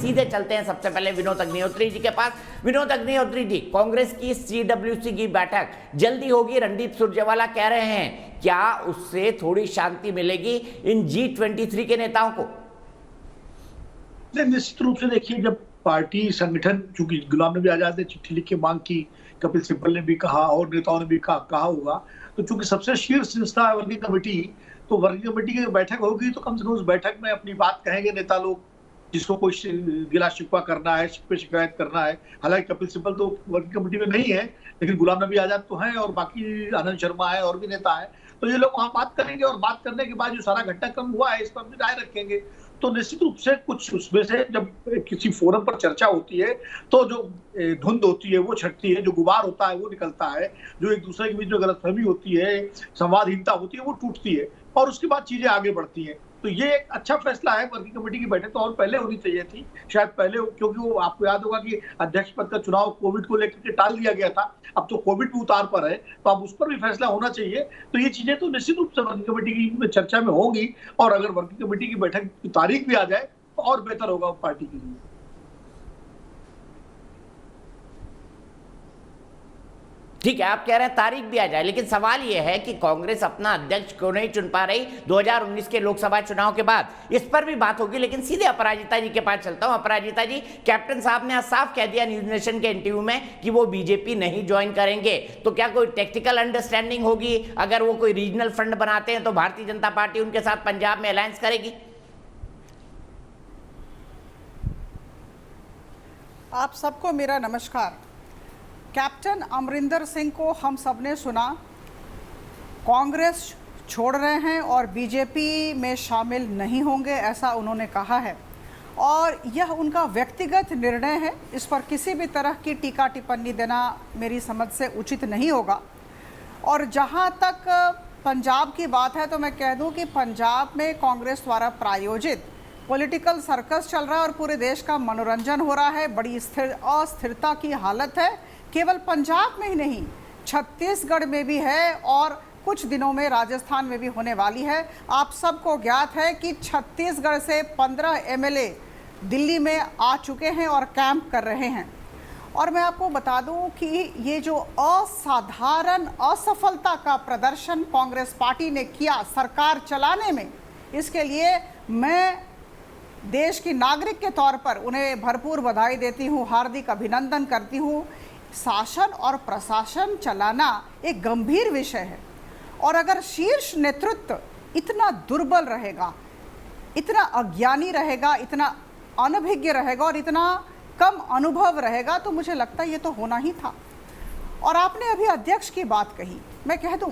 सीधे चलते हैं सबसे पहले विनोद अग्निहोत्री जी के पास। विनोद अग्निहोत्री जी, कांग्रेस की CWC की बैठक जल्दी होगी, रणदीप सुरजेवाला कह रहे हैं, क्या उससे थोड़ी शांति मिलेगी इन G23 के नेताओं को? निश्चित रूप से देखिए, जब पार्टी संगठन, चूंकि गुलाम नबी आजाद ने चिट्ठी लिख के मांग की, कपिल सिब्बल ने भी कहा और नेताओं ने भी कहा होगा, तो चूंकि सबसे शीर्ष संस्था है वर्किंग कमेटी, तो वर्किंग कमेटी की बैठक होगी तो कम से कम उस बैठक में अपनी बात कहेंगे नेता लोग, जिसको कोई गिला शिकवा करना है, शिकायत करना है। हालांकि कपिल सिब्बल तो वर्किंग कमेटी में नहीं है, लेकिन गुलाम नबी आजाद तो हैं और बाकी आनंद शर्मा है और भी नेता है, तो ये लोग वहां बात करेंगे और बात करने के बाद जो सारा घटनाक्रम हुआ है इस पर भी राय रखेंगे। तो निश्चित रूप से कुछ उसमें से जब किसी फोरम पर चर्चा होती है तो जो धुंध होती है वो छटती है, जो गुबार होता है वो निकलता है, जो एक दूसरे के बीच में गलतफहमी होती है, संवादहीनता होती है, वो टूटती है और उसके बाद चीजें आगे बढ़ती हैं। तो ये एक अच्छा फैसला है। वर्किंग कमेटी की बैठक तो और पहले होनी चाहिए थी, शायद पहले, क्योंकि वो आपको याद होगा कि अध्यक्ष पद का चुनाव कोविड को लेकर के टाल दिया गया था, अब तो कोविड भी उतार पर है, तो अब उस पर भी फैसला होना चाहिए। तो ये चीजें तो निश्चित रूप से वर्किंग कमेटी की चर्चा में होंगी, और अगर वर्किंग कमेटी की बैठक की तारीख भी आ जाए तो और बेहतर होगा पार्टी के लिए। ठीक है, आप कह रहे हैं तारीख भी आ जाए, लेकिन सवाल यह है कि कांग्रेस अपना अध्यक्ष क्यों नहीं चुन पा रही 2019 के लोकसभा चुनाव के बाद? इस पर भी बात होगी, लेकिन सीधे अपराजिता जी के पास चलता हूं। अपराजिता जी, कैप्टन साहब ने आज साफ कह दिया न्यूज नेशन के इंटरव्यू में कि वो बीजेपी नहीं ज्वाइन करेंगे, तो क्या कोई टेक्निकल अंडरस्टैंडिंग होगी? अगर वो कोई रीजनल फ्रंट बनाते हैं तो भारतीय जनता पार्टी उनके साथ पंजाब में अलायंस करेगी? आप सबको मेरा नमस्कार। कैप्टन अमरिंदर सिंह को हम सब ने सुना, कांग्रेस छोड़ रहे हैं और बीजेपी में शामिल नहीं होंगे, ऐसा उन्होंने कहा है और यह उनका व्यक्तिगत निर्णय है। इस पर किसी भी तरह की टीका टिप्पणी देना मेरी समझ से उचित नहीं होगा। और जहां तक पंजाब की बात है तो मैं कह दूं कि पंजाब में कांग्रेस द्वारा प्रायोजित पॉलिटिकल सर्कस चल रहा है और पूरे देश का मनोरंजन हो रहा है। बड़ी अस्थिरता की हालत है, केवल पंजाब में ही नहीं, छत्तीसगढ़ में भी है और कुछ दिनों में राजस्थान में भी होने वाली है। आप सबको ज्ञात है कि छत्तीसगढ़ से 15 MLA दिल्ली में आ चुके हैं और कैंप कर रहे हैं। और मैं आपको बता दूं कि ये जो असाधारण असफलता का प्रदर्शन कांग्रेस पार्टी ने किया सरकार चलाने में, इसके लिए मैं देश की नागरिक के तौर पर उन्हें भरपूर बधाई देती हूँ, हार्दिक अभिनंदन करती हूँ। शासन और प्रशासन चलाना एक गंभीर विषय है और अगर शीर्ष नेतृत्व इतना दुर्बल रहेगा, इतना अज्ञानी रहेगा, इतना अनभिज्ञ रहेगा और इतना कम अनुभव रहेगा, तो मुझे लगता है ये तो होना ही था। और आपने अभी अध्यक्ष की बात कही, मैं कह दूं